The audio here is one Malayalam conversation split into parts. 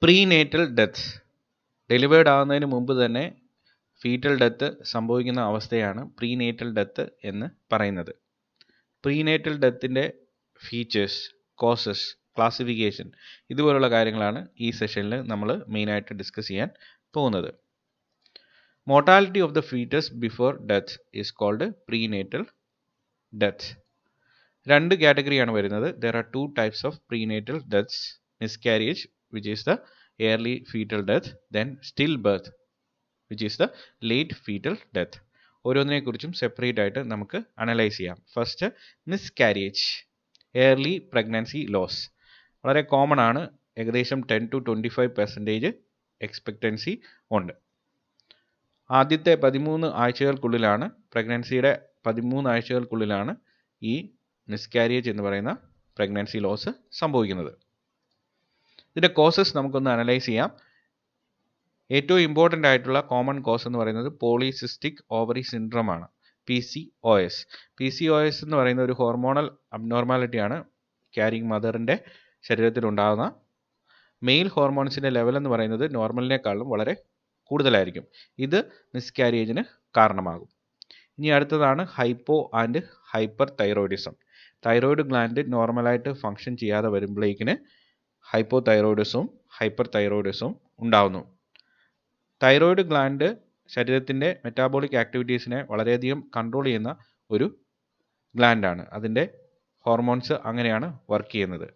പ്രീനേറ്റൽ ഡെത്ത്, ഡെലിവേർഡ് ആകുന്നതിന് മുമ്പ് തന്നെ ഫീറ്റൽ ഡെത്ത് സംഭവിക്കുന്ന അവസ്ഥയാണ് പ്രീനേറ്റൽ ഡെത്ത് എന്ന് പറയുന്നത്. പ്രീനേറ്റൽ ഡെത്തിൻ്റെ ഫീച്ചേഴ്സ്, കോസസ്, ക്ലാസിഫിക്കേഷൻ ഇതുപോലുള്ള കാര്യങ്ങളാണ് ഈ സെഷനിൽ നമ്മൾ മെയിനായിട്ട് ഡിസ്കസ് ചെയ്യാൻ പോകുന്നത്. Mortality of the foetus before death is called prenatal death. രണ്ട് കാറ്റഗറിയാണ് വരുന്നത്. There are two types of prenatal deaths: miscarriage which is the early fetal death, then stillbirth which is the late fetal death. ഓരോന്നിനെ കുറിച്ചും സെപ്പറേറ്റ് ആയിട്ട് നമുക്ക് അനലൈസ് ചെയ്യാം. First, miscarriage, early pregnancy loss. വളരെ കോമൺ ആണ്. ഏകദേശം 10 to 25% എക്സ്പെക്റ്റൻസി ഉണ്ട്. ആദ്യത്തെ 13 ആഴ്ചകൾക്കുള്ളിലാണ്, പ്രഗ്നൻസിയുടെ 13 ആഴ്ചകൾക്കുള്ളിലാണ് ഈ മിസ്കാരേജ് എന്ന് പറയുന്ന പ്രഗ്നൻസി ലോസ് സംഭവിക്കുന്നത്. ഇതിൻ്റെ കോസസ് നമുക്കൊന്ന് അനലൈസ് ചെയ്യാം. ഏറ്റവും ഇമ്പോർട്ടൻ്റ് ആയിട്ടുള്ള കോമൺ കോസ് എന്ന് പറയുന്നത് പോളിസിസ്റ്റിക് ഓവറി സിൻഡ്രോം ആണ്, PCOS. PCOS എന്ന് പറയുന്ന ഒരു ഹോർമോണൽ അബ്നോർമാലിറ്റിയാണ്. ക്യാരിങ് മദറിൻ്റെ ശരീരത്തിലുണ്ടാകുന്ന മെയിൽ ഹോർമോൺസിൻ്റെ ലെവൽ എന്ന് പറയുന്നത് നോർമലിനേക്കാളും വളരെ കൂടുതലായിരിക്കും. ഇത് മിസ്കാരേജിന് കാരണമാകും. ഇനി അടുത്തതാണ് hypo and hyper thyroidism. Thyroid gland നോർമലായിട്ട് ഫങ്ഷൻ ചെയ്യാതെ വരുമ്പോഴേക്കിന് ഹൈപ്പോ തൈറോയിഡിസവും ഹൈപ്പർ തൈറോയിഡിസവും ഉണ്ടാകുന്നു. തൈറോയിഡ് ഗ്ലാൻഡ് ശരീരത്തിൻ്റെ മെറ്റാബോളിക് ആക്ടിവിറ്റീസിനെ വളരെയധികം കൺട്രോൾ ചെയ്യുന്ന ഒരു ഗ്ലാൻഡാണ്. അതിൻ്റെ ഹോർമോൺസ് അങ്ങനെയാണ് വർക്ക് ചെയ്യുന്നത്.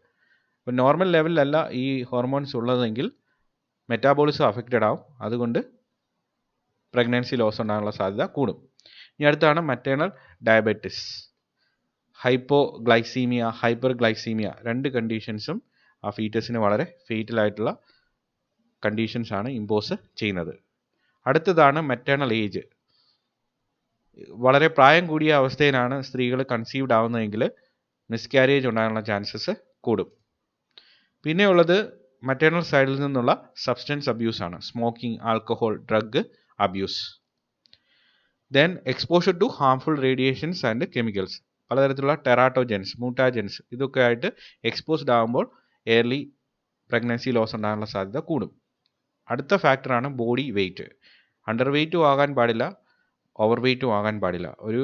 ഇപ്പോൾ നോർമൽ ലെവലിലല്ല ഈ ഹോർമോൺസ് ഉള്ളതെങ്കിൽ മെറ്റാബോളിസം അഫക്റ്റഡ് ആവും. അതുകൊണ്ട് പ്രഗ്നൻസി ലോസ് ഉണ്ടാകാനുള്ള സാധ്യത കൂടും. ഇനി അടുത്താണ് maternal diabetes, hypoglycaemia, hyper glycaemia. രണ്ട് കണ്ടീഷൻസും ആ ഫീറ്റസിന് വളരെ ഫേറ്റലായിട്ടുള്ള കണ്ടീഷൻസാണ് ഇമ്പോസ് ചെയ്യുന്നത്. അടുത്തതാണ് മെറ്റേണൽ ഏജ്. വളരെ പ്രായം കൂടിയ അവസ്ഥയിലാണ് സ്ത്രീകൾ കൺസീവ്ഡ് ആവുന്നതെങ്കിൽ മിസ്കാരേജ് ഉണ്ടാകാനുള്ള ചാൻസസ് കൂടും. പിന്നെ ഉള്ളത് മറ്റേണൽ സൈഡിൽ നിന്നുള്ള സബ്സ്റ്റൻസ് അബ്യൂസ് ആണ്, smoking, alcohol, drug abuse. Then exposure to harmful radiations and chemicals. പലതരത്തിലുള്ള ടെറാട്ടോജൻസ്, മ്യൂട്ടാജൻസ് ഇതൊക്കെ ആയിട്ട് എക്സ്പോസ്ഡ് ആകുമ്പോൾ എയർലി പ്രഗ്നൻസി ലോസ് ഉണ്ടാകാനുള്ള സാധ്യത കൂടും. അടുത്ത ഫാക്ടറാണ് ബോഡി വെയ്റ്റ്. അണ്ടർ വെയ്റ്റും ആകാൻ പാടില്ല, ഓവർ വെയ്റ്റും ആകാൻ പാടില്ല. ഒരു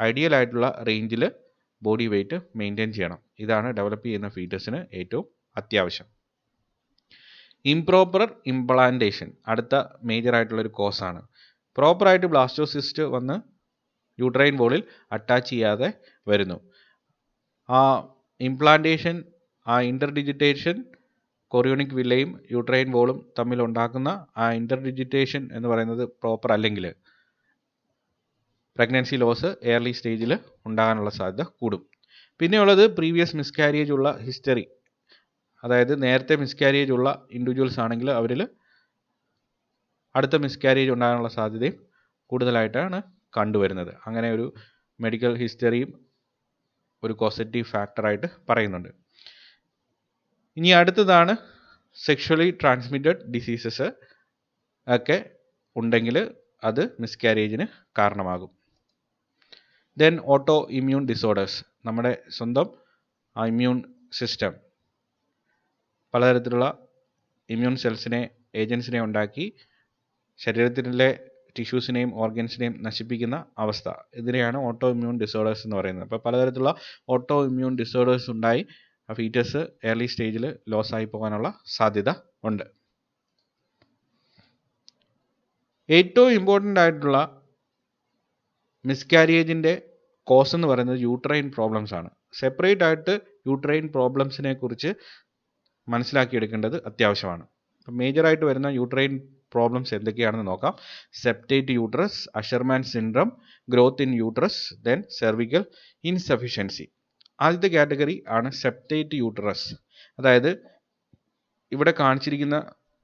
ഐഡിയൽ ആയിട്ടുള്ള റേഞ്ചിൽ ബോഡി വെയ്റ്റ് മെയിൻറ്റെയിൻ ചെയ്യണം. ഇതാണ് ഡെവലപ്പ് ചെയ്യുന്ന ഫീറ്റസിന് ഏറ്റവും അത്യാവശ്യം. ഇംപ്രോപ്പർ ഇംപ്ലാന്റേഷൻ അടുത്ത മേജർ ആയിട്ടുള്ളൊരു കോസാണ്. പ്രോപ്പറായിട്ട് ബ്ലാസ്റ്റോസിസ്റ്റ് വന്ന് യൂട്രൈൻ വോളിൽ അറ്റാച്ച് ചെയ്യാതെ വരുന്നു. ആ ഇംപ്ലാന്റേഷൻ, ആ ഇൻ്റർഡിജിറ്റേഷൻ കൊറിയോണിക് വില്ലയും യൂട്രൈൻ വോളും തമ്മിൽ ഉണ്ടാക്കുന്ന ആ ഇൻ്റർഡിജിറ്റേഷൻ എന്ന് പറയുന്നത് പ്രോപ്പർ അല്ലെങ്കിൽ പ്രഗ്നൻസി ലോസ് എയർലി സ്റ്റേജിൽ ഉണ്ടാകാനുള്ള സാധ്യത കൂടും. പിന്നെയുള്ളത് പ്രീവിയസ് മിസ്കാരേജ് ഉള്ള ഹിസ്റ്ററി. അതായത് നേരത്തെ മിസ്കാരേജ് ഉള്ള ഇൻഡിവിജ്വൽസ് ആണെങ്കിൽ അവരിൽ അടുത്ത മിസ്കാരേജ് ഉണ്ടാകാനുള്ള സാധ്യതയും കൂടുതലായിട്ടാണ് കണ്ടുവരുന്നത്. അങ്ങനെ ഒരു മെഡിക്കൽ ഹിസ്റ്ററിയും ഒരു കോസറ്റീവ് ഫാക്ടറായിട്ട് പറയുന്നുണ്ട്. ഇനി അടുത്തതാണ് സെക്ഷുവലി ട്രാൻസ്മിറ്റഡ് ഡിസീസസ് ഒക്കെ ഉണ്ടെങ്കിൽ അത് മിസ്കാരേജിന് കാരണമാകും. Then auto immune disorders. നമ്മുടെ സ്വന്തം ഇമ്മ്യൂൺ സിസ്റ്റം പലതരത്തിലുള്ള ഇമ്മ്യൂൺ സെൽസിനെ, ഏജൻസിനെ ഉണ്ടാക്കി ശരീരത്തിലെ ടിഷ്യൂസിനെയും ഓർഗൻസിനെയും നശിപ്പിക്കുന്ന അവസ്ഥ. ഇതിനെയാണ് ഓട്ടോ ഇമ്മ്യൂൺ ഡിസോർഡേഴ്സ് എന്ന് പറയുന്നത്. അപ്പോൾ പലതരത്തിലുള്ള ഓട്ടോ ഇമ്മ്യൂൺ ഡിസോർഡേഴ്സ് ഉണ്ടായി ആ ഫീറ്റസ് ഏർലി സ്റ്റേജിൽ ലോസ് ആയി പോകാനുള്ള സാധ്യത ഉണ്ട്. ഏറ്റവും ഇമ്പോർട്ടൻ്റ് ആയിട്ടുള്ള മിസ്കാരേജിൻ്റെ കോസ് എന്ന് പറയുന്നത് യൂട്രൈൻ പ്രോബ്ലംസ് ആണ്. സെപ്പറേറ്റ് ആയിട്ട് യൂട്രൈൻ പ്രോബ്ലംസിനെ കുറിച്ച് മനസ്സിലാക്കിയെടുക്കേണ്ടത് അത്യാവശ്യമാണ്. അപ്പം മേജറായിട്ട് വരുന്ന യൂട്രൈൻ പ്രോബ്ലംസ് എന്തൊക്കെയാണെന്ന് നോക്കാം. Septate uterus, Asherman syndrome, growth in uterus, then cervical insufficiency. ആദ്യത്തെ കാറ്റഗറി ആണ് സെപ്റ്റേറ്റ് യൂട്രസ്. അതായത് ഇവിടെ കാണിച്ചിരിക്കുന്ന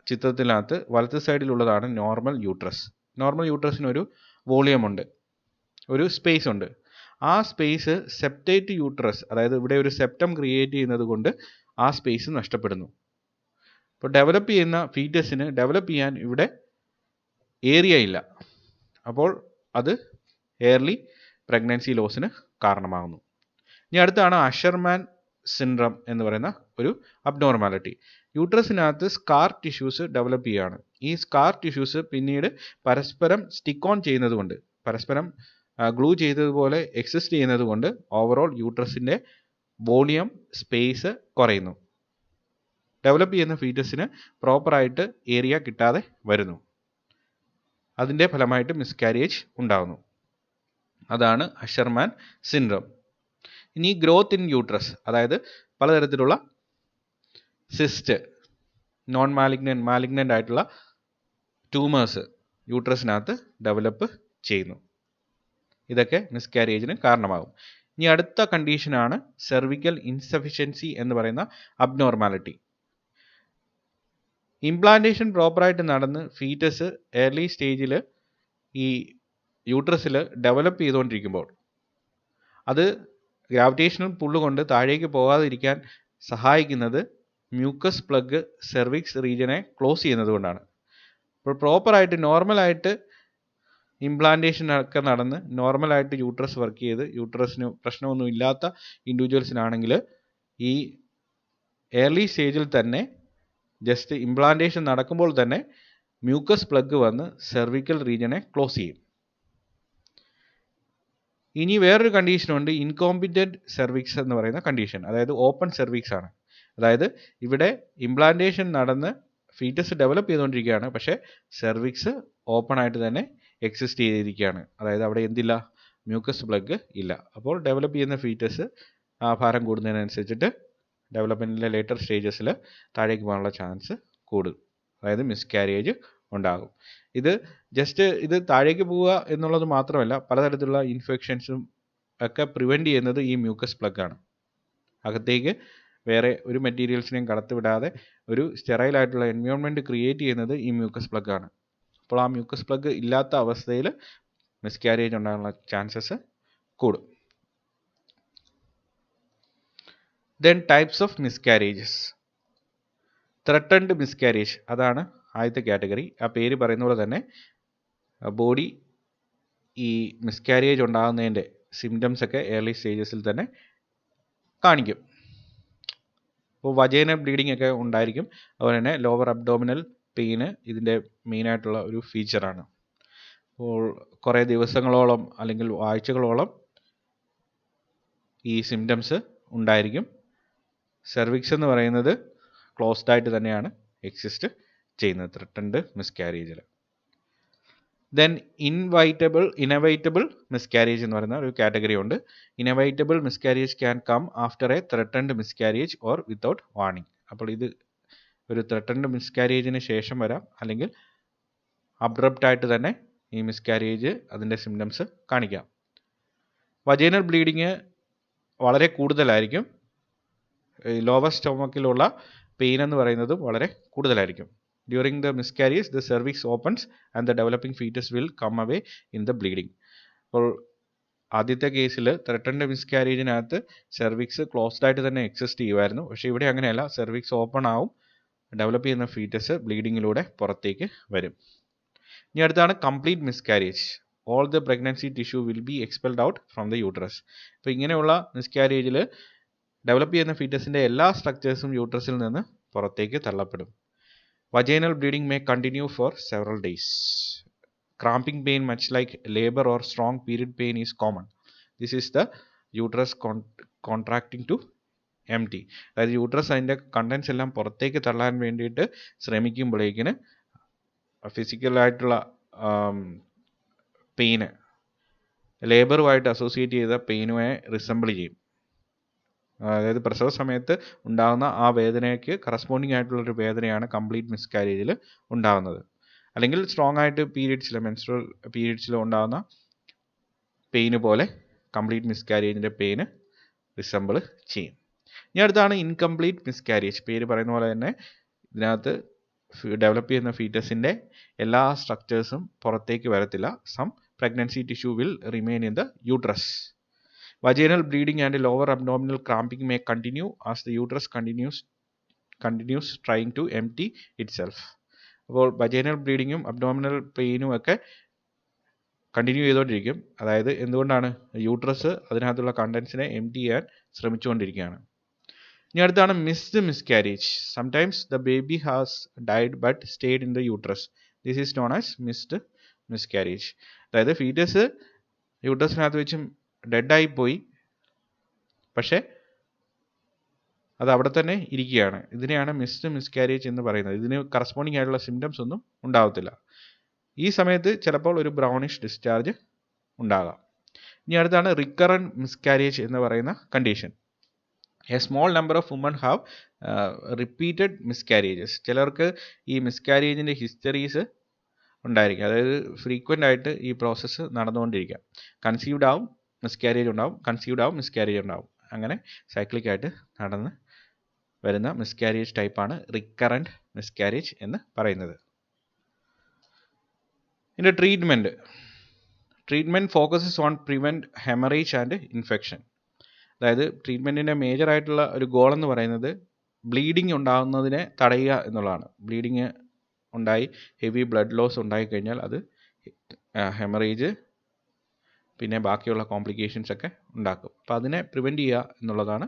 ചിത്രത്തിനകത്ത് വലത്ത് സൈഡിലുള്ളതാണ് നോർമൽ യൂട്രസ്. നോർമൽ യൂട്രസിനൊരു വോളിയം ഉണ്ട്, ഒരു സ്പേസ് ഉണ്ട്. ആ സ്പേസ് സെപ്റ്റേറ്റ് യൂട്രസ്, അതായത് ഇവിടെ ഒരു സെപ്റ്റം ക്രിയേറ്റ് ചെയ്യുന്നത് കൊണ്ട് ആ സ്പേസ് നഷ്ടപ്പെടുന്നു. ഇപ്പോൾ ഡെവലപ്പ് ചെയ്യുന്ന ഫീറ്റസിന് ഡെവലപ്പ് ചെയ്യാൻ ഇവിടെ ഏരിയ ഇല്ല. അപ്പോൾ അത് എയർലി പ്രഗ്നൻസി ലോസിന് കാരണമാകുന്നു. ഇനി അടുത്താണ് അഷർമാൻ സിൻഡ്രം എന്ന് പറയുന്ന ഒരു അബ്നോർമാലിറ്റി. യൂട്രസിനകത്ത് സ്കാർ ടിഷ്യൂസ് ഡെവലപ്പ് ചെയ്യുകയാണ്. ഈ സ്കാർ ടിഷ്യൂസ് പിന്നീട് പരസ്പരം സ്റ്റിക്ക് ഓൺ ചെയ്യുന്നത് കൊണ്ട്, പരസ്പരം ഗ്ലൂ ചെയ്തതുപോലെ എക്സിസ്റ്റ് ചെയ്യുന്നത് കൊണ്ട് ഓവറോൾ യൂട്രസിൻ്റെ വോളിയം സ്പേസ് കുറയുന്നു. ഡെവലപ്പ് ചെയ്യുന്ന ഫീറ്റസിന് പ്രോപ്പറായിട്ട് ഏരിയ കിട്ടാതെ വരുന്നു. അതിൻ്റെ ഫലമായിട്ട് മിസ്കാരേജ് ഉണ്ടാകുന്നു. അതാണ് അഷർമാൻ സിൻഡ്രോം. ഇനി ഗ്രോത്ത് ഇൻ യൂട്രസ്, അതായത് പലതരത്തിലുള്ള സിസ്റ്റ്, നോൺ മാലിഗ്നൻ്റ് ആയിട്ടുള്ള ട്യൂമേഴ്സ് യൂട്രസിനകത്ത് ഡെവലപ്പ് ചെയ്യുന്നു. ഇതൊക്കെ മിസ്കാരേജിന് കാരണമാകും. ഇനി അടുത്ത കണ്ടീഷനാണ് സെർവിക്കൽ ഇൻസഫിഷ്യൻസി എന്ന് പറയുന്ന അബ്നോർമാലിറ്റി. ഇംപ്ലാന്റേഷൻ പ്രോപ്പറായിട്ട് നടന്ന് ഫീറ്റസ് ഏർലി സ്റ്റേജിൽ ഈ യൂട്രസിൽ ഡെവലപ്പ് ചെയ്തുകൊണ്ടിരിക്കുമ്പോൾ അത് ഗ്രാവിറ്റേഷണൽ പുള്ള് കൊണ്ട് താഴേക്ക് പോകാതിരിക്കാൻ സഹായിക്കുന്നത് മ്യൂക്കസ് പ്ലഗ് സെർവിക്സ് റീജിയനെ ക്ലോസ് ചെയ്യുന്നത് കൊണ്ടാണ്. അപ്പോൾ പ്രോപ്പറായിട്ട് നോർമലായിട്ട് ഇംപ്ലാന്റേഷൻ ഒക്കെ നടന്ന് നോർമലായിട്ട് യൂട്രസ് വർക്ക് ചെയ്ത് യൂട്രസിന് പ്രശ്നമൊന്നും ഇല്ലാത്ത ഇൻഡിവിജ്വൽസിനാണെങ്കിൽ ഈ ഏർലി സ്റ്റേജിൽ തന്നെ ജസ്റ്റ് ഇംപ്ലാന്റേഷൻ നടക്കുമ്പോൾ തന്നെ മ്യൂക്കസ് പ്ലഗ് വന്ന് സെർവിക്കൽ റീജിയനെ ക്ലോസ് ചെയ്യും. ഇനി വേറൊരു കണ്ടീഷനുണ്ട്, ഇൻകോമ്പിറ്റൻറ്റ് സെർവിക്സ് എന്ന് പറയുന്ന കണ്ടീഷൻ. അതായത് ഓപ്പൺ സെർവിക്സ് ആണ്. അതായത് ഇവിടെ ഇംപ്ലാന്റേഷൻ നടന്ന് ഫീറ്റസ് ഡെവലപ്പ് ചെയ്തുകൊണ്ടിരിക്കുകയാണ്, പക്ഷേ സെർവിക്സ് ഓപ്പൺ ആയിട്ട് തന്നെ എക്സിസ്റ്റ് ചെയ്തിരിക്കുകയാണ്. അതായത് അവിടെ എന്തില്ല, മ്യൂക്കസ് പ്ലഗ് ഇല്ല. അപ്പോൾ ഡെവലപ്പ് ചെയ്യുന്ന ഫീറ്റസ് ഭാരം കൂടുന്നതിനനുസരിച്ചിട്ട് ഡെവലപ്മെൻറ്റിലെ ലേറ്റർ സ്റ്റേജസിൽ താഴേക്ക് പോകാനുള്ള ചാൻസ് കൂടും. അതായത് മിസ്കാരേജ് ഉണ്ടാകും. ഇത് താഴേക്ക് പോവുക എന്നുള്ളത് മാത്രമല്ല, പലതരത്തിലുള്ള ഇൻഫെക്ഷൻസും ഒക്കെ പ്രിവെൻറ്റ് ചെയ്യുന്നത് ഈ മ്യൂക്കസ് പ്ലഗ് ആണ്. അകത്തേക്ക് വേറെ ഒരു മെറ്റീരിയൽസിനെയും കടത്തിവിടാതെ ഒരു സ്റ്റെറൈലായിട്ടുള്ള എൻവയോൺമെൻറ്റ് ക്രിയേറ്റ് ചെയ്യുന്നത് ഈ മ്യൂക്കസ് പ്ലഗ് ആണ്. അപ്പോൾ ആ മ്യൂക്കസ് പ്ലഗ് ഇല്ലാത്ത അവസ്ഥയിൽ മിസ്കാരേജ് ഉണ്ടാകാനുള്ള ചാൻസസ് കൂടും. Then types of miscarriages. Threatened miscarriage, അതാണ് ആദ്യത്തെ കാറ്റഗറി. ആ പേര് പറയുന്ന പോലെ തന്നെ ബോഡി ഈ മിസ്കാരേജ് ഉണ്ടാകുന്നതിൻ്റെ സിംറ്റംസ് ഒക്കെ ഏർലി സ്റ്റേജസിൽ തന്നെ കാണിക്കും. അപ്പോൾ വജൈനൽ ബ്ലീഡിംഗ് ഒക്കെ ഉണ്ടായിരിക്കും. അതുപോലെ തന്നെ ലോവർ അബ്ഡോമിനൽ പെയിന് ഇതിൻ്റെ മെയിനായിട്ടുള്ള ഒരു ഫീച്ചറാണ്. അപ്പോൾ കുറേ ദിവസങ്ങളോളം അല്ലെങ്കിൽ ആഴ്ചകളോളം ഈ സിംറ്റംസ് ഉണ്ടായിരിക്കും. സെർവിക്സ് എന്ന് പറയുന്നത് ക്ലോസ്ഡ് ആയിട്ട് തന്നെയാണ് എക്സിസ്റ്റ് ചെയ്യുന്നത് ത്രട്ടൻഡ് മിസ്കാരേജിൽ. ദെൻ ഇനവൈറ്റബിൾ മിസ്കാരേജ് എന്ന് പറയുന്ന ഒരു കാറ്റഗറി ഉണ്ട്. Inevitable miscarriage can come after a threatened miscarriage or without warning. അപ്പോൾ ഇത് ഒരു ത്രട്ടൻഡ് മിസ്കാരേജിന് ശേഷം വരാം, അല്ലെങ്കിൽ അബ്രപ്റ്റ് ആയിട്ട് തന്നെ ഈ മിസ്കാരേജ് അതിൻ്റെ സിംറ്റംസ് കാണിക്കാം. വജൈനൽ ബ്ലീഡിങ് വളരെ കൂടുതലായിരിക്കും. ലോവർ സ്റ്റൊമക്കിലുള്ള പെയിൻ എന്ന് പറയുന്നതും വളരെ കൂടുതലായിരിക്കും. During the miscarriage, the cervix opens and the developing fetus will come away in the bleeding. അപ്പോൾ ആദ്യത്തെ കേസിൽ ത്രട്ടൻഡ് മിസ്കാരേജിനകത്ത് സെർവിക്സ് ക്ലോസ്ഡ് ആയിട്ട് തന്നെ എക്സിസ്റ്റ് ചെയ്യുമായിരുന്നു. പക്ഷേ ഇവിടെ അങ്ങനെയല്ല, സെർവിക്സ് ഓപ്പൺ ആവും, ഡെവലപ്പ് ചെയ്യുന്ന ഫീറ്റസ് ബ്ലീഡിങ്ങിലൂടെ പുറത്തേക്ക് വരും. ഇനി അടുത്താണ് complete miscarriage. All the pregnancy tissue will be expelled out from the uterus. അപ്പോൾ ഇങ്ങനെയുള്ള മിസ്കാരേജിൽ ഡെവലപ്പ് ചെയ്യുന്ന ഫീറ്റസിൻ്റെ എല്ലാ സ്ട്രക്ചേഴ്സും യൂട്രസിൽ നിന്ന് പുറത്തേക്ക് തള്ളപ്പെടും. Vaginal bleeding may continue for several days. Cramping pain, much like labor or strong period pain, is common. This is the uterus contracting to empty. അതായത് യൂട്രസ് അതിൻ്റെ കണ്ടൻസ് എല്ലാം പുറത്തേക്ക് തള്ളാൻ വേണ്ടിയിട്ട് ശ്രമിക്കുമ്പോഴേക്കിന് ഫിസിക്കലായിട്ടുള്ള പെയിന് ലേബറുമായിട്ട് അസോസിയേറ്റ് ചെയ്ത പെയിനുമായി റിസംബിൾ ചെയ്യും. അതായത് പ്രസവ സമയത്ത് ഉണ്ടാകുന്ന ആ വേദനയ്ക്ക് കറസ്പോണ്ടിങ് ആയിട്ടുള്ളൊരു വേദനയാണ് കംപ്ലീറ്റ് മിസ്കാരേജിൽ ഉണ്ടാകുന്നത്. അല്ലെങ്കിൽ സ്ട്രോങ് ആയിട്ട് മെൻസ്ട്രൽ പീരീഡ്സിൽ ഉണ്ടാകുന്ന പെയിന് പോലെ കംപ്ലീറ്റ് മിസ്കാരേജിൻ്റെ പെയിന് റിസംബിൾ ചെയ്യും. ഇനി അടുത്താണ് ഇൻകംപ്ലീറ്റ് മിസ്കാരേജ്. പേര് പറയുന്ന പോലെ തന്നെ ഇതിനകത്ത് ഡെവലപ്പ് ചെയ്യുന്ന ഫീറ്റസിൻ്റെ എല്ലാ സ്ട്രക്ചേഴ്സും പുറത്തേക്ക് വരത്തില്ല. Some pregnancy tissue will remain in the uterus. Vaginal bleeding and lower abdominal cramping may continue as the uterus continues trying to empty itself. അപ്പോൾ വജൈനൽ ബ്ലീഡിങ്ങും അബ്ഡോമിനൽ പെയിനും ഒക്കെ കണ്ടിന്യൂ ചെയ്തുകൊണ്ടിരിക്കും. അതായത് എന്തുകൊണ്ടാണ്? യൂട്രസ് അതിനകത്തുള്ള കണ്ടൻസിനെ എംപ്റ്റി ചെയ്യാൻ ശ്രമിച്ചുകൊണ്ടിരിക്കുകയാണ്. ഇനി അടുത്താണ് missed miscarriage. Sometimes the baby has died but stayed in the uterus. This is known as missed miscarriage. അതായത് ഫീറ്റസ് യൂട്രസിനകത്ത് വെച്ചും ഡെഡായി പോയി, പക്ഷേ അത് അവിടെ തന്നെ ഇരിക്കുകയാണ്. ഇതിനെയാണ് മിസ്ഡ് മിസ്കാരേജ് എന്ന് പറയുന്നത്. ഇതിന് കറസ്പോണ്ടിങ് ആയിട്ടുള്ള സിംറ്റംസ് ഒന്നും ഉണ്ടാവത്തില്ല. ഈ സമയത്ത് ചിലപ്പോൾ ഒരു ബ്രൗണിഷ് ഡിസ്ചാർജ് ഉണ്ടാകാം. ഇനി അടുത്താണ് റിക്കറൻറ്റ് മിസ്കാരേജ് എന്ന് പറയുന്ന condition. A small number of women have repeated miscarriages. ചിലർക്ക് ഈ മിസ്കാരേജിൻ്റെ ഹിസ്റ്ററീസ് ഉണ്ടായിരിക്കും. അതായത് ഫ്രീക്വൻ്റ് ആയിട്ട് ഈ പ്രോസസ്സ് നടന്നുകൊണ്ടിരിക്കുക. കൺസീവ്ഡ് ആവും, മിസ്കാരേജ് ഉണ്ടാവും, കൺസീവ്ഡ് ആവും, മിസ്കാരേജ് ഉണ്ടാവും. അങ്ങനെ സൈക്ലിക്കായിട്ട് നടന്ന് വരുന്ന മിസ്കാരേജ് ടൈപ്പാണ് റിക്കറൻറ്റ് മിസ്കാരേജ് എന്ന് പറയുന്നത്. ഇതിൻ്റെ treatment focuses on prevent haemorrhage and infection. അതായത് ട്രീറ്റ്മെൻറ്റിൻ്റെ മേജറായിട്ടുള്ള ഒരു ഗോൾ എന്ന് പറയുന്നത് ബ്ലീഡിങ് ഉണ്ടാകുന്നതിനെ തടയുക എന്നുള്ളതാണ്. ബ്ലീഡിങ് ഉണ്ടായി ഹെവി ബ്ലഡ് ലോസ് ഉണ്ടായിക്കഴിഞ്ഞാൽ അത് ഹെമറേജ് പിന്നെ ബാക്കിയുള്ള കോംപ്ലിക്കേഷൻസ് ഒക്കെ ഉണ്ടാക്കും. അപ്പോൾ അതിനെ പ്രിവെൻറ്റ് ചെയ്യുക എന്നുള്ളതാണ്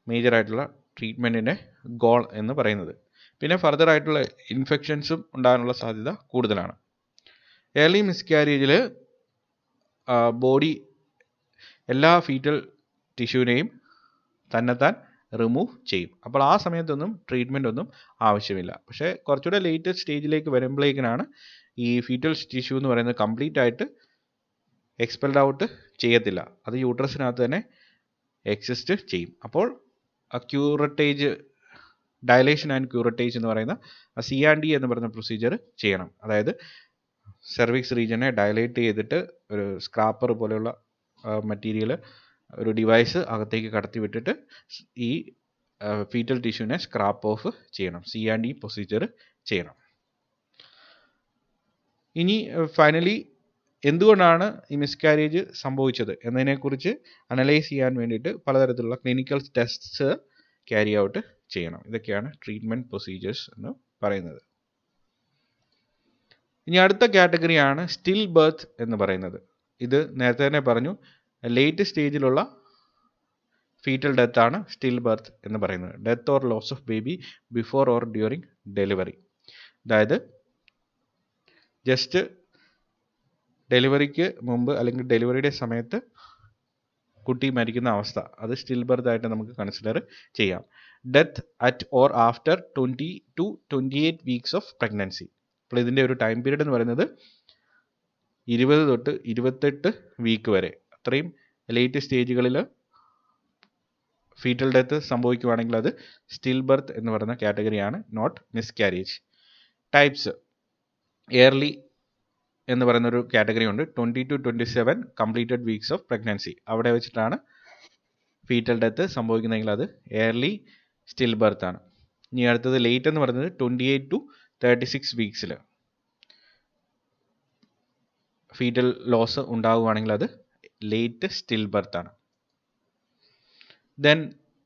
മേജറായിട്ടുള്ള ട്രീറ്റ്മെൻറ്റിൻ്റെ ഗോൾ എന്ന് പറയുന്നത്. പിന്നെ ഫർദർ ആയിട്ടുള്ള ഇൻഫെക്ഷൻസും ഉണ്ടാകാനുള്ള സാധ്യത കൂടുതലാണ്. ഏർലി മിസ്കാരേജിൽ ബോഡി എല്ലാ ഫീറ്റൽ ടിഷ്യൂവിനെയും തന്നെത്താൻ റിമൂവ് ചെയ്യും. അപ്പോൾ ആ സമയത്തൊന്നും ട്രീറ്റ്മെൻ്റ് ഒന്നും ആവശ്യമില്ല. പക്ഷേ കുറച്ചുകൂടെ ലേറ്റസ്റ്റ് സ്റ്റേജിലേക്ക് വരുമ്പോഴേക്കിനാണ് ഈ ഫീറ്റൽ ടിഷ്യൂ എന്ന് പറയുന്നത് കംപ്ലീറ്റ് ആയിട്ട് എക്സ്പെൽഡ് ഔട്ട് ചെയ്യത്തില്ല. അത് യൂട്രസിനകത്ത് തന്നെ എക്സിസ്റ്റ് ചെയ്യും. അപ്പോൾ ക്യൂറട്ടേജ്, ഡയലേഷൻ ആൻഡ് ക്യൂറട്ടേജ് എന്ന് പറയുന്ന CND എന്ന് പറയുന്ന പ്രൊസീജിയർ ചെയ്യണം. അതായത് സെർവിക്സ് റീജിയനെ ഡയലേറ്റ് ചെയ്തിട്ട് ഒരു സ്ക്രാപ്പർ പോലെയുള്ള മെറ്റീരിയൽ, ഒരു ഡിവൈസ് അകത്തേക്ക് കടത്തി വിട്ടിട്ട് ഈ ഫീറ്റൽ ടിഷ്യൂവിനെ സ്ക്രാപ്പ് ഓഫ് ചെയ്യണം. CND പ്രൊസീജിയർ ചെയ്യണം. ഇനി ഫൈനലി എന്തുകൊണ്ടാണ് ഈ മിസ്കാരേജ് സംഭവിച്ചത് എന്നതിനെക്കുറിച്ച് അനലൈസ് ചെയ്യാൻ വേണ്ടിയിട്ട് പലതരത്തിലുള്ള ക്ലിനിക്കൽ ടെസ്റ്റ്സ് ക്യാരി ഔട്ട് ചെയ്യണം. ഇതൊക്കെയാണ് ട്രീറ്റ്മെൻറ്റ് പ്രൊസീജിയേഴ്സ് എന്ന് പറയുന്നത്. ഇനി അടുത്ത കാറ്റഗറിയാണ് സ്റ്റിൽ ബർത്ത് എന്ന് പറയുന്നത്. ഇത് നേരത്തെ തന്നെ പറഞ്ഞു, ലേറ്റ് സ്റ്റേജിലുള്ള ഫീറ്റൽ ഡെത്ത് ആണ് സ്റ്റിൽ ബർത്ത് എന്ന് പറയുന്നത്. Death or loss of baby before or during delivery. അതായത് ജസ്റ്റ് ഡെലിവറിക്ക് മുമ്പ് അല്ലെങ്കിൽ ഡെലിവറിയുടെ സമയത്ത് കുട്ടി മരിക്കുന്ന അവസ്ഥ, അത് സ്റ്റിൽ ബർത്ത് ആയിട്ട് നമുക്ക് കൺസിഡർ ചെയ്യാം. Death at or after 20 to 28 weeks of pregnancy. അപ്പോൾ ഇതിൻ്റെ ഒരു ടൈം പീരീഡ് എന്ന് പറയുന്നത് 20 തൊട്ട് 28 വീക്ക് വരെ. അത്രയും ലേറ്റ് സ്റ്റേജുകളിൽ ഫീറ്റൽ ഡെത്ത് സംഭവിക്കുകയാണെങ്കിൽ അത് സ്റ്റിൽ ബർത്ത് എന്ന് പറയുന്ന കാറ്റഗറിയാണ്, നോട്ട് മിസ്കാരേജ്. ടൈപ്സ്: എയർലി എന്ന് പറയുന്നൊരു കാറ്റഗറി ഉണ്ട്. 20 to 27 completed weeks of pregnancy, അവിടെ വെച്ചിട്ടാണ് ഫീറ്റൽ ഡെത്ത് സംഭവിക്കുന്നതെങ്കിൽ അത് എയർലി സ്റ്റിൽ ബർത്ത് ആണ്. ഇനി അടുത്തത് ലേറ്റ് എന്ന് പറയുന്നത് 28 to 36 വീക്സിൽ ഫീറ്റൽ ലോസ് ഉണ്ടാവുകയാണെങ്കിൽ അത് ലേറ്റ് സ്റ്റിൽ ബർത്ത് ആണ്. ദെൻ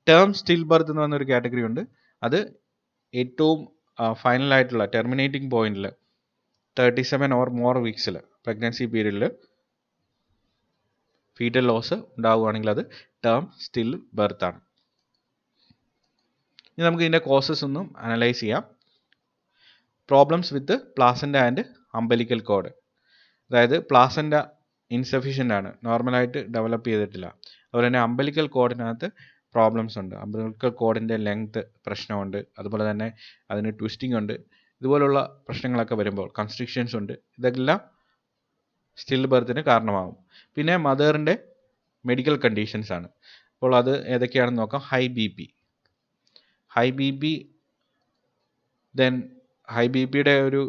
ടേം സ്റ്റിൽ ബർത്ത് എന്ന് പറഞ്ഞൊരു കാറ്റഗറി ഉണ്ട്. അത് ഏറ്റവും ഫൈനലായിട്ടുള്ള ടെർമിനേറ്റിംഗ് പോയിന്റിൽ 37 ഓർ മോർ വീക്സിൽ പ്രഗ്നൻസി പീരീഡിൽ ഫീറ്റൽ ലോസ് ഉണ്ടാവുകയാണെങ്കിൽ അത് ടേം സ്റ്റിൽ ബർത്ത് ആണ്. ഇനി നമുക്ക് ഇതിൻ്റെ കോസസ് ഒന്നും അനലൈസ് ചെയ്യാം. Problems with placenta and അംബലിക്കൽ code. അതായത് പ്ലാസൻ്റ ഇൻസഫിഷ്യൻ്റ് ആണ്, നോർമലായിട്ട് ഡെവലപ്പ് ചെയ്തിട്ടില്ല. അതുപോലെ തന്നെ അംബലിക്കൽ കോഡിനകത്ത് പ്രോബ്ലംസ് ഉണ്ട്. അംബലിക്കൽ കോഡിൻ്റെ ലെങ്ത് പ്രശ്നമുണ്ട്, അതുപോലെ തന്നെ അതിന് ട്വിസ്റ്റിംഗ് ഉണ്ട്. ഇതുപോലുള്ള പ്രശ്നങ്ങളൊക്കെ വരുമ്പോൾ കൺസ്ട്രിക്ഷൻസ് ഉണ്ട്. ഇതെല്ലാം സ്റ്റിൽ ബർത്തിന് കാരണമാകും. പിന്നെ മദറിൻ്റെ മെഡിക്കൽ കണ്ടീഷൻസ് ആണ്. അപ്പോൾ അത് ഏതൊക്കെയാണെന്ന് നോക്കാം. High B P, then high B പിയുടെ ഒരു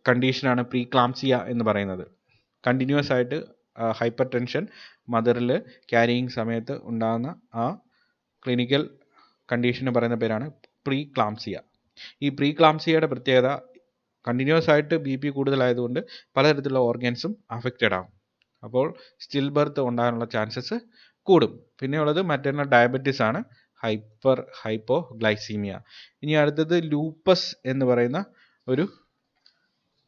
കണ്ടീഷനാണ് പ്രീക്ലാംസിയ എന്ന് പറയുന്നത്. കണ്ടിന്യൂസ് ആയിട്ട് ഹൈപ്പർ ടെൻഷൻ മദറിൽ ക്യാരിയിങ് സമയത്ത് ഉണ്ടാകുന്ന ആ ക്ലിനിക്കൽ കണ്ടീഷന് പറയുന്ന പേരാണ് പ്രീക്ലാംസിയ. ഈ പ്രീക്ലാംസിയയുടെ പ്രത്യേകത, കണ്ടിന്യൂസ് ആയിട്ട് ബി പി കൂടുതലായതുകൊണ്ട് പലതരത്തിലുള്ള ഓർഗൻസും അഫക്റ്റഡ് ആകും. അപ്പോൾ സ്റ്റിൽ ബർത്ത് ഉണ്ടാകാനുള്ള ചാൻസസ് കൂടും. പിന്നെയുള്ളത് മറ്റൊന്ന് ഡയബറ്റീസ് ആണ്, ഹൈപ്പോഗ്ലൈസീമിയ. ഇനി അടുത്തത് ലൂപ്പസ് എന്ന് പറയുന്ന ഒരു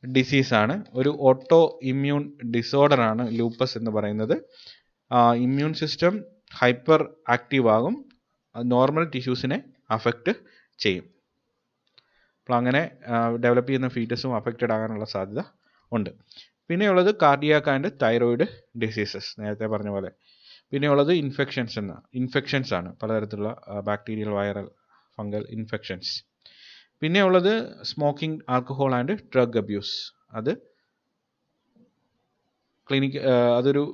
ഡിസീസാണ്. ഒരു ഓട്ടോ ഇമ്മ്യൂൺ ഡിസോർഡർ ആണ് ലൂപ്പസ് എന്ന് പറയുന്നത്. ഇമ്മ്യൂൺ സിസ്റ്റം ഹൈപ്പർ ആക്റ്റീവ് ആകും, നോർമൽ ടിഷ്യൂസിനെ അഫക്റ്റ് ചെയ്യും. അപ്പോൾ അങ്ങനെ ഡെവലപ്പ് ചെയ്യുന്ന ഫീറ്റസും അഫക്റ്റഡ് ആകാനുള്ള സാധ്യത ഉണ്ട്. പിന്നെയുള്ളത് കാർഡിയാക് ആൻഡ് തൈറോയിഡ് ഡിസീസസ്, നേരത്തെ പറഞ്ഞ പോലെ. പിന്നെയുള്ളത് ഇൻഫെക്ഷൻസ് ആണ്, പലതരത്തിലുള്ള ബാക്ടീരിയൽ, വൈറൽ, ഫംഗൽ ഇൻഫെക്ഷൻസ്. പിന്നെയുള്ളത് smoking, alcohol and drug abuse. അത് അതൊരു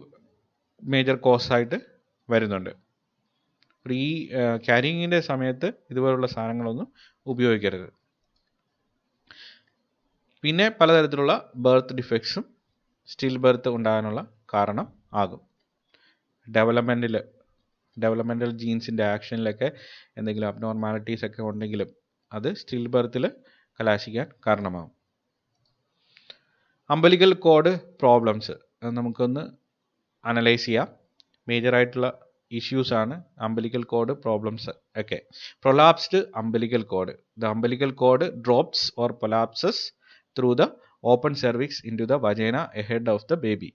മേജർ കോസായിട്ട് വരുന്നുണ്ട്. അപ്പോൾ ഈ ക്യാരിങ്ങിൻ്റെ സമയത്ത് ഇതുപോലുള്ള സാധനങ്ങളൊന്നും ഉപയോഗിക്കരുത്. പിന്നെ പലതരത്തിലുള്ള ബർത്ത് ഡിഫക്ട്സും സ്റ്റിൽ ബർത്ത് ഉണ്ടാകാനുള്ള കാരണം ആകും. ഡെവലപ്മെൻ്റൽ ജീൻസിൻ്റെ ആക്ഷനിലൊക്കെ എന്തെങ്കിലും അബ്നോർമാലിറ്റീസ് ഒക്കെ ഉണ്ടെങ്കിലും അത് സ്റ്റിൽ ബർത്തിൽ കലാശിക്കാൻ കാരണമാകും. അംബലിക്കൽ കോഡ് പ്രോബ്ലംസ് നമുക്കൊന്ന് അനലൈസ് ചെയ്യാം. മേജറായിട്ടുള്ള ഇഷ്യൂസ് ആണ് അംബലിക്കൽ കോഡ് പ്രോബ്ലംസ് ഒക്കെ. Prolapsed umbilical cord. The umbilical cord drops or collapses through the open cervix into the vagina ahead of the baby.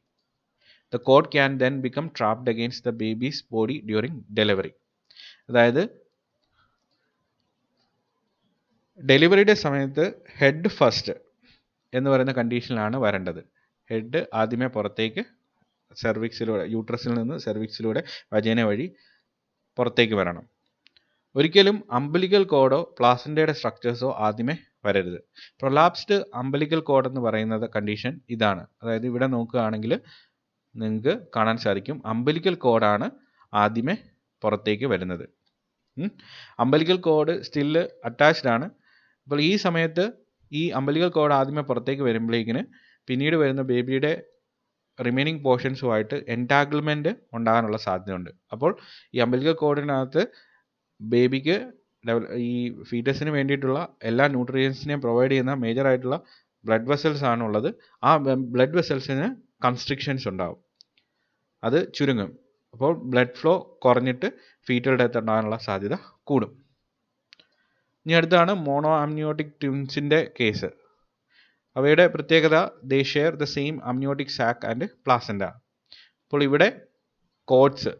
The cord can then become trapped against the baby's body during delivery. അതായത് ഡെലിവറിയുടെ സമയത്ത് ഹെഡ് ഫസ്റ്റ് എന്ന് പറയുന്ന കണ്ടീഷനിലാണ് വരേണ്ടത്. ഹെഡ് ആദ്യമേ പുറത്തേക്ക് സെർവിക്സിലൂടെ, യൂട്രസിൽ നിന്ന് സെർവിക്സിലൂടെ വജേന വഴി പുറത്തേക്ക് വരണം. ഒരിക്കലും അംബലിക്കൽ കോഡോ പ്ലാസൻ്റയുടെ സ്ട്രക്ചേഴ്സോ ആദ്യമേ വരരുത്. പ്രൊലാപ്സ്ഡ് അംബലിക്കൽ കോഡ് എന്ന് പറയുന്നത് കണ്ടീഷൻ ഇതാണ്. അതായത് ഇവിടെ നോക്കുകയാണെങ്കിൽ നിങ്ങൾക്ക് കാണാൻ സാധിക്കും, അംബലിക്കൽ കോഡാണ് ആദ്യമേ പുറത്തേക്ക് വരുന്നത്. അംബലിക്കൽ കോഡ് സ്റ്റിൽ അറ്റാച്ച്ഡ് ആണ്. അപ്പോൾ ഈ സമയത്ത് ഈ അംബലിക്കൽ കോഡ് ആദ്യമേ പുറത്തേക്ക് വരുമ്പോഴേക്കിന് പിന്നീട് വരുന്ന ബേബിയുടെ റിമൈനിങ് പോർഷൻസുമായിട്ട് എൻറ്റാങ്കിൾമെൻറ്റ് ഉണ്ടാകാനുള്ള സാധ്യതയുണ്ട്. അപ്പോൾ ഈ അംബലിക്കൽ കോഡിനകത്ത് ബേബിക്ക് ഈ ഫീറ്റസിന് വേണ്ടിയിട്ടുള്ള എല്ലാ ന്യൂട്രിയൻസിനെയും പ്രൊവൈഡ് ചെയ്യുന്ന മേജറായിട്ടുള്ള ബ്ലഡ് വെസൽസ് ആണുള്ളത്. ആ ബ്ലഡ് വെസൽസിന് കൺസ്ട്രിക്ഷൻസ് ഉണ്ടാവും, അത് ചുരുങ്ങും. അപ്പോൾ ബ്ലഡ് ഫ്ലോ കുറഞ്ഞിട്ട് ഫീറ്റൽ ഡെത്ത് ഉണ്ടാകാനുള്ള സാധ്യത കൂടും. ഇനി അടുത്താണ് മോണോ അമ്നിയോട്ടിക് ട്വിൻസിൻ്റെ കേസ്. അവയുടെ പ്രത്യേകത, they share the same amniotic sac and placenta. അപ്പോൾ ഇവിടെ കോഡ്സ്,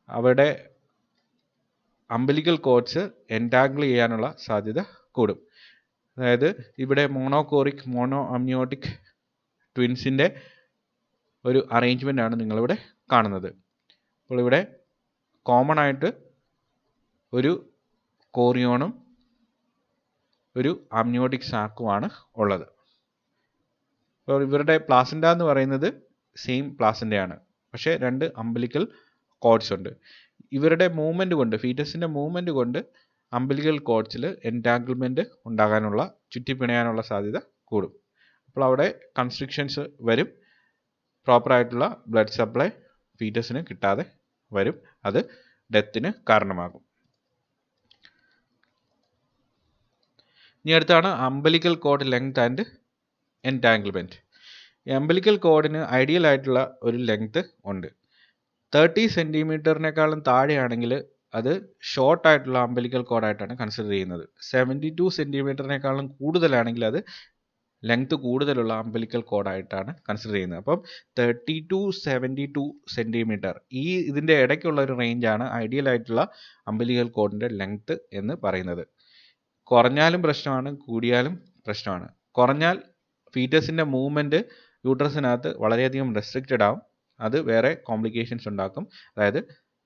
അവയുടെ അംബലിക്കൽ കോഡ്സ് എൻറ്റാങ്കിൾ ചെയ്യാനുള്ള സാധ്യത കൂടും. അതായത് ഇവിടെ മോണോ അമ്നിയോട്ടിക് ട്വിൻസിൻ്റെ ഒരു അറേഞ്ച്മെൻ്റ് ആണ് നിങ്ങളിവിടെ കാണുന്നത്. അപ്പോൾ ഇവിടെ കോമൺ ആയിട്ട് ഒരു കോറിയോണും ഒരു അമ്നിയോട്ടിക് സാക്കുമാണ് ഉള്ളത്. അപ്പോൾ ഇവരുടെ പ്ലാസൻ്റ എന്ന് പറയുന്നത് സെയിം പ്ലാസൻ്റയാണ്, പക്ഷേ രണ്ട് അംബലിക്കൽ കോഡ്സ് ഉണ്ട്. ഇവരുടെ മൂവ്മെൻറ്റ് കൊണ്ട്, ഫീറ്റസിൻ്റെ മൂവ്മെൻറ്റ് കൊണ്ട് അംബലിക്കൽ കോഡ്സിൽ എൻറ്റാങ്കിൾമെൻറ്റ് ഉണ്ടാകാനുള്ള, ചുറ്റിപ്പിണയാനുള്ള സാധ്യത കൂടും. അപ്പോൾ അവിടെ കൺസ്ട്രിക്ഷൻസ് വരും, പ്രോപ്പറായിട്ടുള്ള ബ്ലഡ് സപ്ലൈ ഫീറ്റസിന് കിട്ടാതെ വരും, അത് ഡെത്തിന് കാരണമാകും. ഇനി അടുത്താണ് അംബലിക്കൽ കോഡ് ലെങ്ത് ആൻഡ് എൻറ്റാങ്കിൾമെൻറ്റ്. ഈ അംബലിക്കൽ കോഡിന് ഐഡിയൽ ആയിട്ടുള്ള ഒരു ലെങ്ത് ഉണ്ട്. 30 സെൻറ്റിമീറ്ററിനേക്കാളും താഴെയാണെങ്കിൽ അത് ഷോർട്ടായിട്ടുള്ള അംബലിക്കൽ കോഡായിട്ടാണ് കൺസിഡർ ചെയ്യുന്നത്. 72 സെൻറ്റിമീറ്ററിനേക്കാളും കൂടുതലാണെങ്കിൽ അത് ലെങ്ത് കൂടുതലുള്ള അംബലിക്കൽ കോഡായിട്ടാണ് കൺസിഡർ ചെയ്യുന്നത്. അപ്പം 30 to 72 സെൻറ്റിമീറ്റർ, ഇതിൻ്റെ ഇടയ്ക്കുള്ള ഒരു റേഞ്ചാണ് ഐഡിയൽ ആയിട്ടുള്ള അംബലിക്കൽ കോഡിൻ്റെ ലെങ്ത് എന്ന് പറയുന്നത്. കുറഞ്ഞാലും പ്രശ്നമാണ്, കൂടിയാലും പ്രശ്നമാണ്. കുറഞ്ഞാൽ ഫീറ്റസിൻ്റെ മൂവ്മെൻറ്റ് യൂട്രസിനകത്ത് വളരെയധികം റെസ്ട്രിക്റ്റഡ് ആവും, അത് വേറെ കോംപ്ലിക്കേഷൻസ് ഉണ്ടാക്കും, അതായത്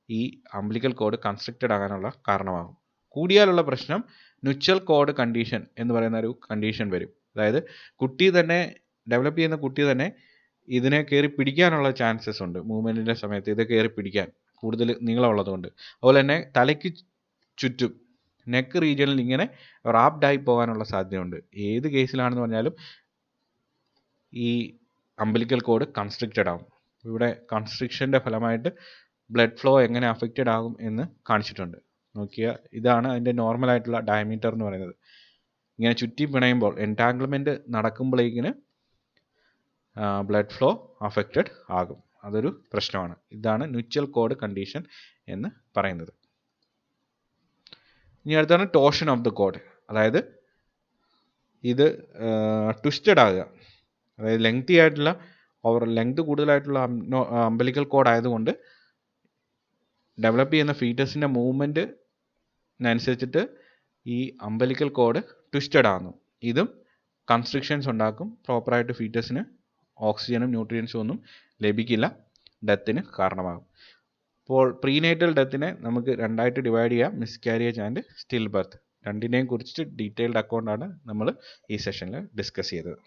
ഈ അംബലിക്കൽ കോഡ് കൺസ്ട്രിക്റ്റഡ് ആകാനുള്ള കാരണമാകും. കൂടിയാലുള്ള പ്രശ്നം ന്യൂച്വൽ കോഡ് കണ്ടീഷൻ എന്ന് പറയുന്ന ഒരു കണ്ടീഷൻ വരും. അതായത് കുട്ടി തന്നെ, ഡെവലപ്പ് ചെയ്യുന്ന കുട്ടി തന്നെ ഇതിനെ കയറി പിടിക്കാനുള്ള ചാൻസസ് ഉണ്ട്. മൂവ്മെൻറ്റിൻ്റെ സമയത്ത് ഇത് കയറി പിടിക്കാൻ കൂടുതൽ നീളമുള്ളത് കൊണ്ട്. അതുപോലെ തന്നെ തലയ്ക്ക് ചുറ്റും നെക്ക് റീജിയനിൽ ഇങ്ങനെ റാപ്ഡായി പോകാനുള്ള സാധ്യതയുണ്ട്. ഏത് കേസിലാണെന്ന് പറഞ്ഞാലും ഈ അംബലിക്കൽ കോഡ് കൺസ്ട്രിക്റ്റഡ് ആകും. ഇവിടെ കൺസ്ട്രിക്ഷൻ്റെ ഫലമായിട്ട് ബ്ലഡ് ഫ്ലോ എങ്ങനെ അഫക്റ്റഡ് ആകും എന്ന് കാണിച്ചിട്ടുണ്ട്. നോക്കിയാൽ ഇതാണ് അതിൻ്റെ നോർമലായിട്ടുള്ള ഡയമീറ്റർ എന്ന് പറയുന്നത്. ഇങ്ങനെ ചുറ്റി പിണയുമ്പോൾ, എൻറ്റാങ്കിൾമെൻറ്റ് നടക്കുമ്പോഴേക്കിന് ബ്ലഡ് ഫ്ലോ അഫക്റ്റഡ് ആകും, അതൊരു പ്രശ്നമാണ്. ഇതാണ് ന്യൂച്വൽ കോഡ് കണ്ടീഷൻ എന്ന് പറയുന്നത്. ഇനി അടുത്താണ് ടോർഷൻ ഓഫ് ദ കോഡ്. അതായത് ഇത് ട്വിസ്റ്റഡ് ആകുക, അതായത് ലെങ്തി ആയിട്ടുള്ള ലെങ്ത് കൂടുതലായിട്ടുള്ള അംബലിക്കൽ കോഡ് ആയതുകൊണ്ട് ഡെവലപ്പ് ചെയ്യുന്ന ഫീറ്റസിൻ്റെ മൂവ്മെൻറ്റിനനുസരിച്ചിട്ട് ഈ അമ്പലിക്കൽ കോഡ് ട്വിസ്റ്റഡ് ആകുന്നു. ഇതും കൺസ്ട്രിക്ഷൻസ് ഉണ്ടാക്കും. പ്രോപ്പറായിട്ട് ഫീറ്റസിന് ഓക്സിജനും ന്യൂട്രിയൻസും ഒന്നും ലഭിക്കില്ല, ഡെത്തിന് കാരണമാകും. അപ്പോൾ പ്രീനേറ്റൽ ഡെത്തിനെ നമുക്ക് രണ്ടായിട്ട് ഡിവൈഡ് ചെയ്യാം, മിസ്കാരിയേജ് ആൻഡ് സ്റ്റിൽ ബർത്ത്. രണ്ടിനെയും കുറിച്ചിട്ട് ഡീറ്റെയിൽഡ് അക്കൗണ്ടാണ് നമ്മൾ ഈ സെഷനിൽ ഡിസ്കസ് ചെയ്തത്.